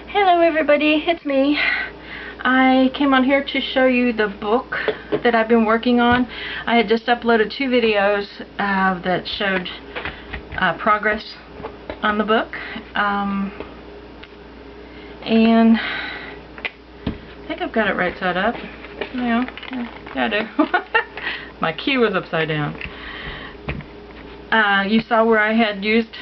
Hello everybody, it's me. I came on here to show you the book that I've been working on. I had just uploaded 2 videos that showed progress on the book. And I think I've got it right side up. Yeah, I do. My key was upside down. You saw where I had used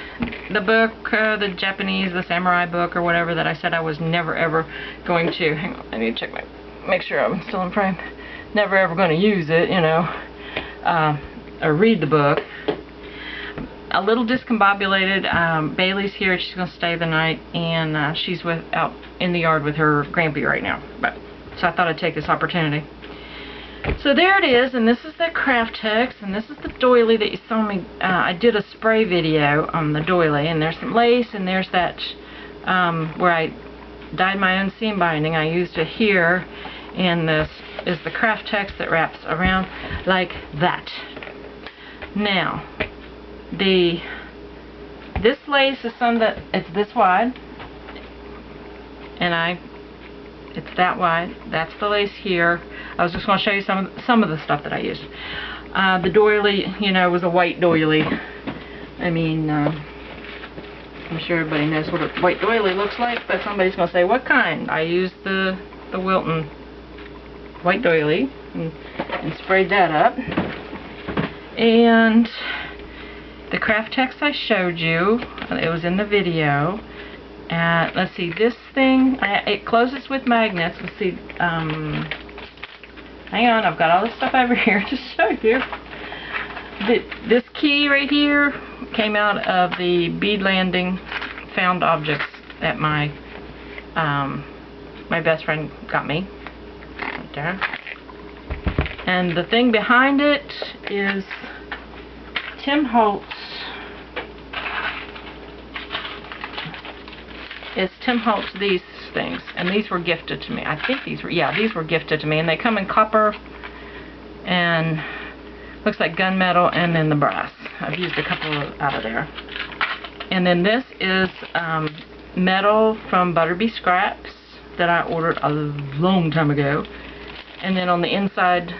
the book, the Japanese, the samurai book, or whatever, that I said I was never ever going to. Hang on, I need to make sure I'm still in frame. Never ever going to use it, you know, or read the book. A little discombobulated. Bailey's here. She's going to stay the night, and she's out in the yard with her grampy right now. So I thought I'd take this opportunity. So there it is, and this is the Craftex, and this is the doily that you saw me. I did a spray video on the doily, and there's some lace, and there's that where I dyed my own seam binding. I used it here, and this is the Craftex that wraps around like that. Now, this lace is some that it's this wide, and it's that wide. That's the lace here. I was just going to show you some of the stuff that I used. The doily, you know, was a white doily. I mean, I'm sure everybody knows what a white doily looks like, but somebody's going to say, what kind? I used the Wilton white doily and sprayed that up. And the Craftex I showed you, it was in the video. Let's see, this thing, it closes with magnets. Let's see, hang on, I've got all this stuff over here to show you. This key right here came out of the bead landing found objects that my best friend got me. Right there. And the thing behind it is Tim Holtz. These things, and these were gifted to me. I think these were gifted to me, and they come in copper and looks like gunmetal, and then the brass. I've used a couple out of there. And then this is metal from Butterbee Scraps that I ordered a long time ago. And then on the inside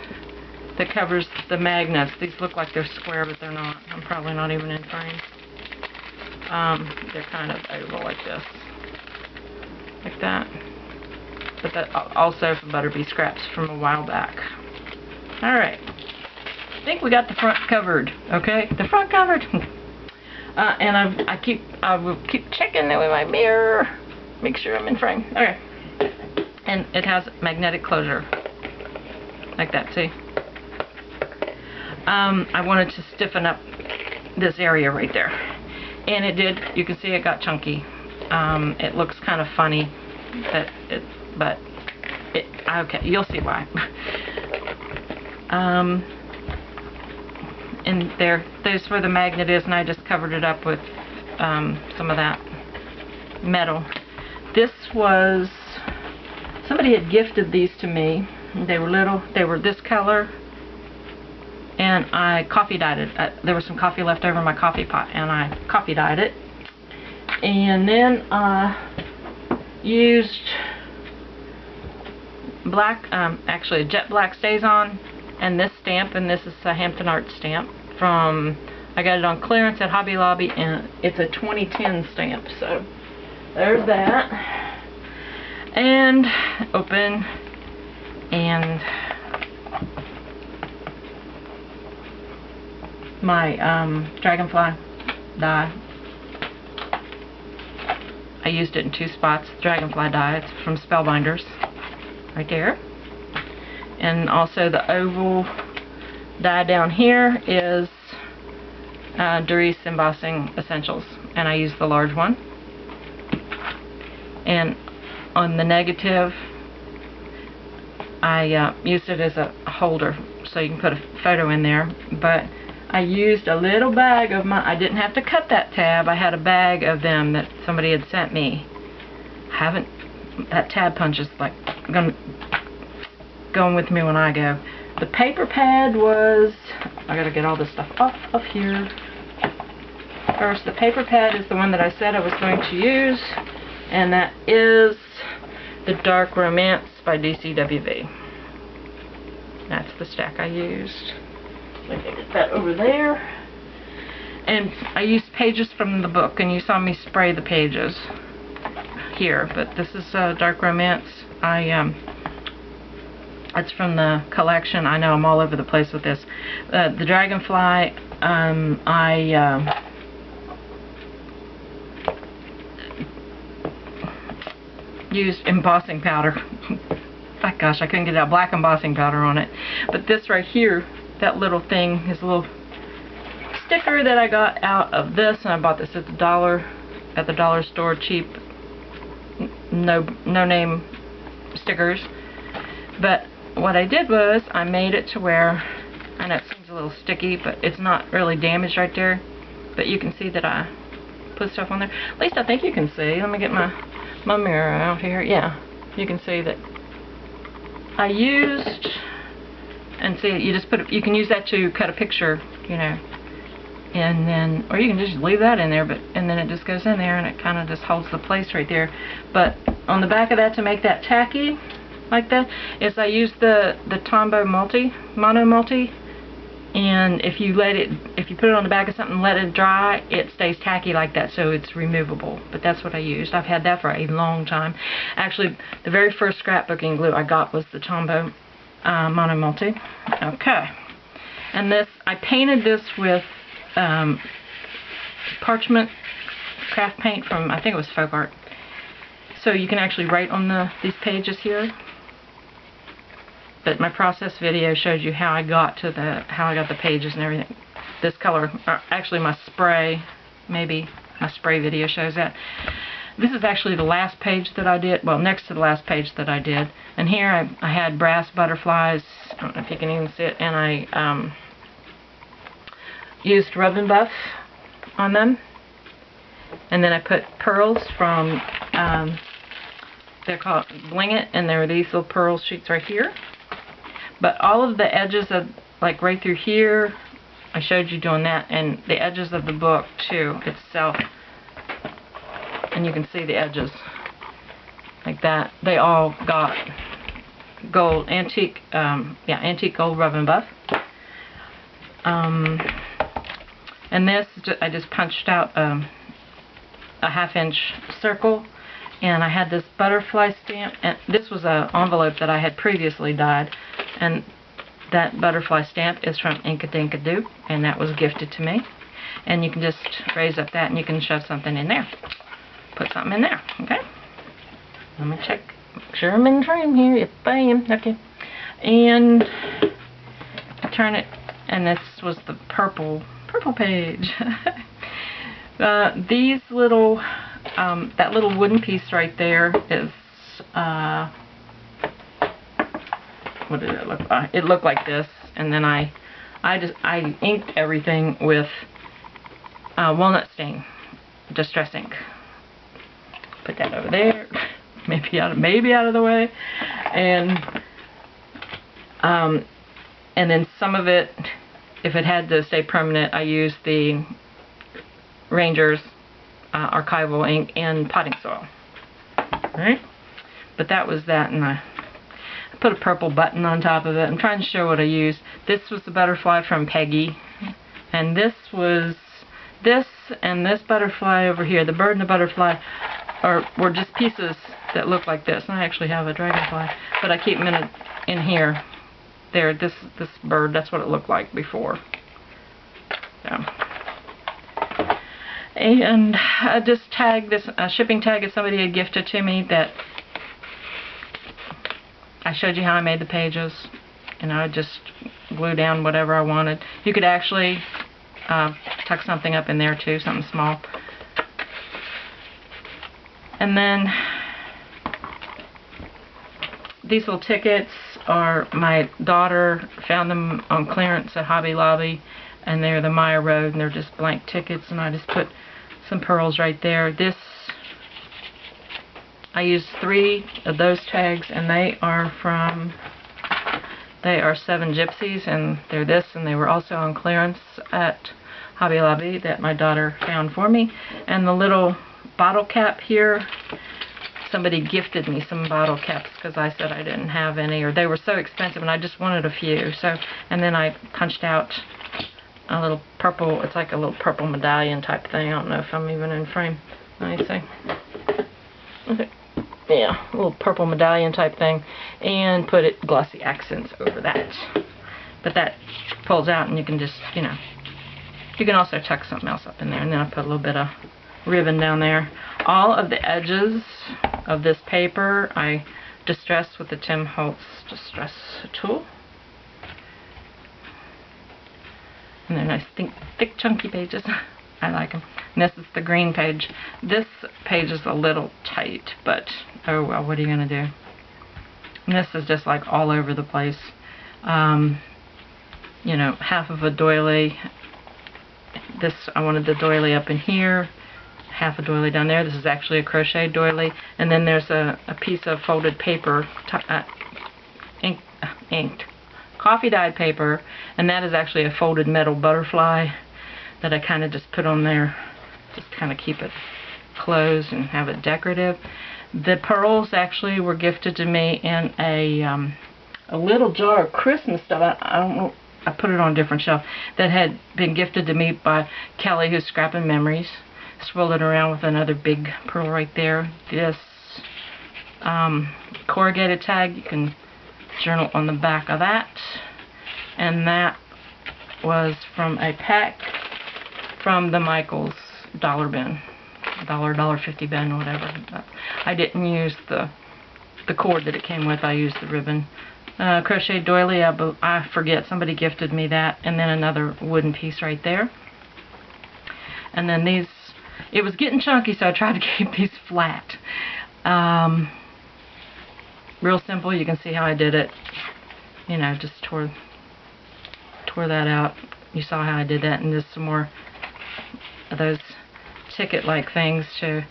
that covers the magnets, these look like they're square, but they're not. I'm probably not even in frame. They're kind of oval like this. Like that. But that also from Butterbee Scraps from a while back. Alright. I think we got the front covered. Okay? The front covered. And I will keep checking it with my mirror. Make sure I'm in frame. Okay. And it has magnetic closure. Like that, see? I wanted to stiffen up this area right there. And it did. You can see it got chunky. It looks kind of funny, but okay, you'll see why. And there's where the magnet is, and I just covered it up with some of that metal. This was, somebody had gifted these to me. They were little, they were this color, and I coffee dyed it. There was some coffee left over in my coffee pot, and I coffee dyed it. And then used black, actually a jet black StazOn, and this stamp, and this is a Hampton Art stamp from, I got it on clearance at Hobby Lobby, and it's a 2010 stamp, so there's that. And open, and my dragonfly die. I used it in 2 spots, dragonfly die. It's from Spellbinders, right there. And also the oval die down here is Darice Embossing Essentials, and I used the large one. And on the negative, I used it as a holder, so you can put a photo in there. But I used a little bag of my, I didn't have to cut that tab, I had a bag of them that somebody had sent me. That tab punch is like going with me when I go. The paper pad was, I gotta get all this stuff off of here. First, the paper pad is the one that I said I was going to use, and that is The Dark Romance by DCWV. That's the stack I used. Let me get that over there. And I used pages from the book, and you saw me spray the pages here, but this is Dark Romance. It's from the collection. I know I'm all over the place with this. The Dragonfly, I used embossing powder. Oh gosh, I couldn't get that black embossing powder on it. But this right here, that little thing is a little sticker that I got out of this, and I bought this at the dollar store, cheap, no name stickers. But what I did was I made it to where, I know it seems a little sticky, but it's not really damaged right there. But you can see that I put stuff on there. At least I think you can see. Let me get my mirror out here. Yeah, you can see that I used, and see, you just put, you can use that to cut a picture, you know, and then, or you can just leave that in there, but, and then it just goes in there and it kind of just holds the place right there. But on the back of that, to make that tacky like that, is I used the Tombow Mono Multi, and if you put it on the back of something and let it dry, it stays tacky like that, so it's removable. But that's what I used. I've had that for a long time. Actually, the very first scrapbooking glue I got was the Tombow Mono Multi. Okay. And this, I painted this with parchment craft paint from, I think it was Folk Art. So you can actually write on these pages here. But my process video shows you how I got to the pages and everything. This color, actually my spray, maybe my spray video shows that. This is actually the last page that I did, well, next to the last page that I did. And here I had brass butterflies, I don't know if you can even see it, and I used Rub and Buff on them. And then I put pearls from, they're called Bling It, and there are these little pearl sheets right here. But all of the edges of, like right through here, I showed you doing that, and the edges of the book too itself, and you can see the edges like that. They all got gold, antique gold Rub and Buff. And this, I just punched out a 1/2-inch circle, and I had this butterfly stamp, and this was an envelope that I had previously dyed, and that butterfly stamp is from Inkadinkado, and that was gifted to me. And you can just raise up that and you can shove something in there. Put something in there, okay? Let me check, make sure I'm in frame here. Yep, I am, okay. And turn it, and this was the purple page. These little, that little wooden piece right there is, what did it look like? It looked like this, and then I inked everything with walnut stain, distress ink. Put that over there, maybe out of the way, and then some of it, if it had to stay permanent, I used the Rangers archival ink and potting soil. Alright, but that was that, and I put a purple button on top of it. I'm trying to show what I used. This was the butterfly from Peggy, and this was this, and this butterfly over here, the bird and the butterfly, were just pieces that look like this. And I actually have a dragonfly, but I keep them in here. There, this bird, that's what it looked like before. So. And I just tagged this, shipping tag that somebody had gifted to me, that I showed you how I made the pages, and I just glue down whatever I wanted. You could actually tuck something up in there too, something small. And then these little tickets are, my daughter found them on clearance at Hobby Lobby, and they're the Maya Road, and they're just blank tickets, and I just put some pearls right there. This, I used 3 of those tags, and they are 7 Gypsies, and they're this, and they were also on clearance at Hobby Lobby that my daughter found for me. And the little bottle cap here somebody gifted me some bottle caps because I said I didn't have any, or they were so expensive and I just wanted a few. So, and then I punched out a little purple, it's like a little purple medallion type thing. I don't know if I'm even in frame. Let me see. Okay. Yeah, a little purple medallion type thing, and put it glossy accents over that. But that pulls out and you can just, you know, you can also tuck something else up in there. And then I put a little bit of ribbon down there. All of the edges of this paper I distressed with the Tim Holtz Distress Tool. And they're nice, thick, chunky pages. I like them. And this is the green page. This page is a little tight, but oh well, what are you going to do? And this is just like all over the place. You know, half of a doily. This, I wanted the doily up in here. Half a doily down there. This is actually a crochet doily. And then there's a piece of folded paper, inked coffee dyed paper, and that is actually a folded metal butterfly that I kind of just put on there, just kind of keep it closed and have it decorative. The pearls actually were gifted to me in a little jar of Christmas stuff. I don't know, I put it on a different shelf, that had been gifted to me by Kelly, who's Scrapping Memories. Swirl it around with another big pearl right there. This corrugated tag, you can journal on the back of that. And that was from a pack from the Michaels dollar bin, $1.50 bin or whatever. I didn't use the cord that it came with. I used the ribbon. Crochet doily, I forget, somebody gifted me that, and then another wooden piece right there. And then these, it was getting chunky, so I tried to keep these flat. Real simple. You can see how I did it. You know, just tore that out. You saw how I did that, and just some more of those ticket-like things to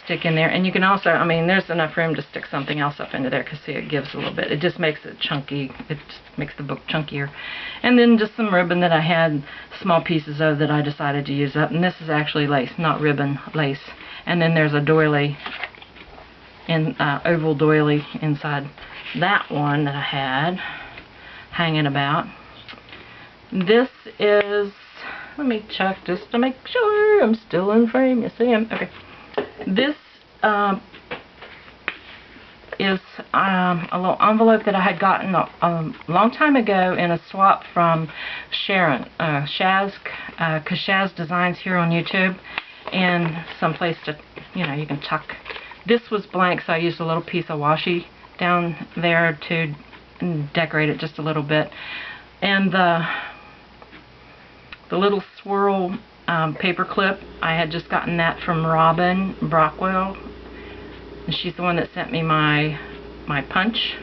stick in there. And you can also, I mean, there's enough room to stick something else up into there, because see, it gives a little bit. It just makes it chunky. It just makes the book chunkier. And then just some ribbon that I had small pieces of that I decided to use up. And this is actually lace, not ribbon, lace. And then there's a doily, oval doily inside that one that I had hanging about. This is, let me check just to make sure I'm still in frame. Yes, I am. Okay. This is a little envelope that I had gotten a long time ago in a swap from Sharon, Shaz, because Shaz designs here on YouTube, and someplace to, you know, you can tuck. This was blank, so I used a little piece of washi down there to decorate it just a little bit. And the little swirl paper clip, I had just gotten that from Robin Brockwell. And she's the one that sent me my punch.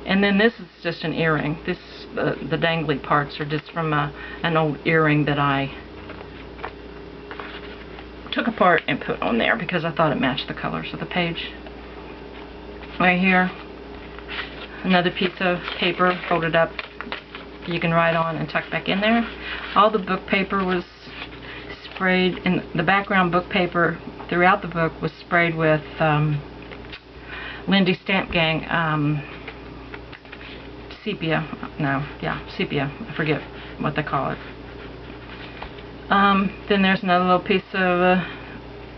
And then this is just an earring. This the dangly parts are just from an old earring that I took apart and put on there because I thought it matched the colors of the page. Right here, another piece of paper folded up. You can write on and tuck back in there. All the book paper was sprayed, and the background book paper throughout the book was sprayed with Lindy Stamp Gang sepia. No, yeah, sepia. I forget what they call it. Then there's another little piece of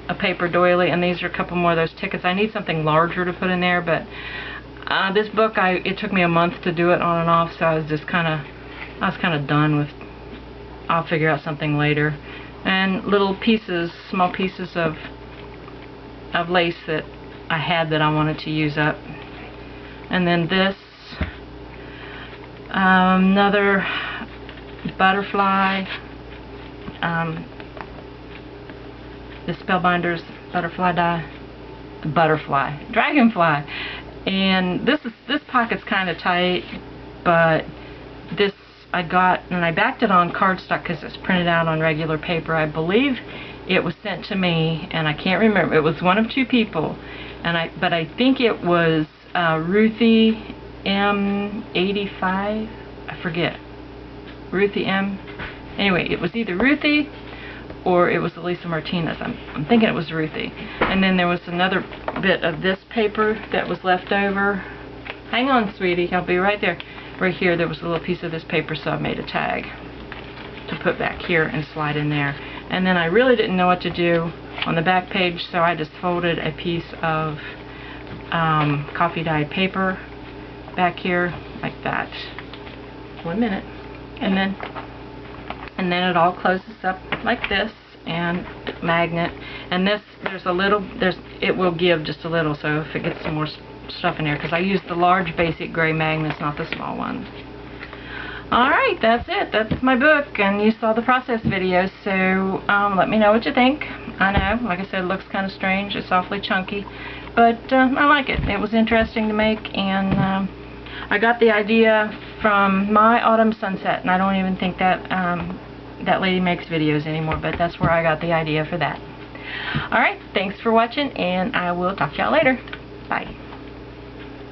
a paper doily, and these are a couple more of those tickets. I need something larger to put in there, but this book, it took me a month to do it on and off, so I was kind of done with. I'll figure out something later. And little pieces, small pieces of lace that I had that I wanted to use up. And then this, another butterfly. The Spellbinders butterfly die. Dragonfly. And this pocket's kind of tight, but this I got, and I backed it on cardstock because it's printed out on regular paper. I believe it was sent to me, and I can't remember. It was one of two people, but I think it was Ruthie M85. I forget. Ruthie M. Anyway, it was either Ruthie or it was the Lisa Martinez. I'm thinking it was Ruthie. And then there was another bit of this paper that was left over. Hang on, sweetie, I'll be right there. Right here, there was a little piece of this paper, so I made a tag to put back here and slide in there. And then I really didn't know what to do on the back page, so I just folded a piece of coffee dyed paper back here like that. 1 minute. And then it all closes up like this, and magnet. And this, it will give just a little, so if it gets some more stuff in there, because I used the large basic gray magnets, not the small ones. Alright, that's it. That's my book, and you saw the process video, so let me know what you think. I know, like I said, it looks kind of strange. It's awfully chunky, but I like it. It was interesting to make, and I got the idea from My Autumn Sunset, and I don't even think that that lady makes videos anymore, but that's where I got the idea for that. Alright, thanks for watching, and I will talk to y'all later. Bye.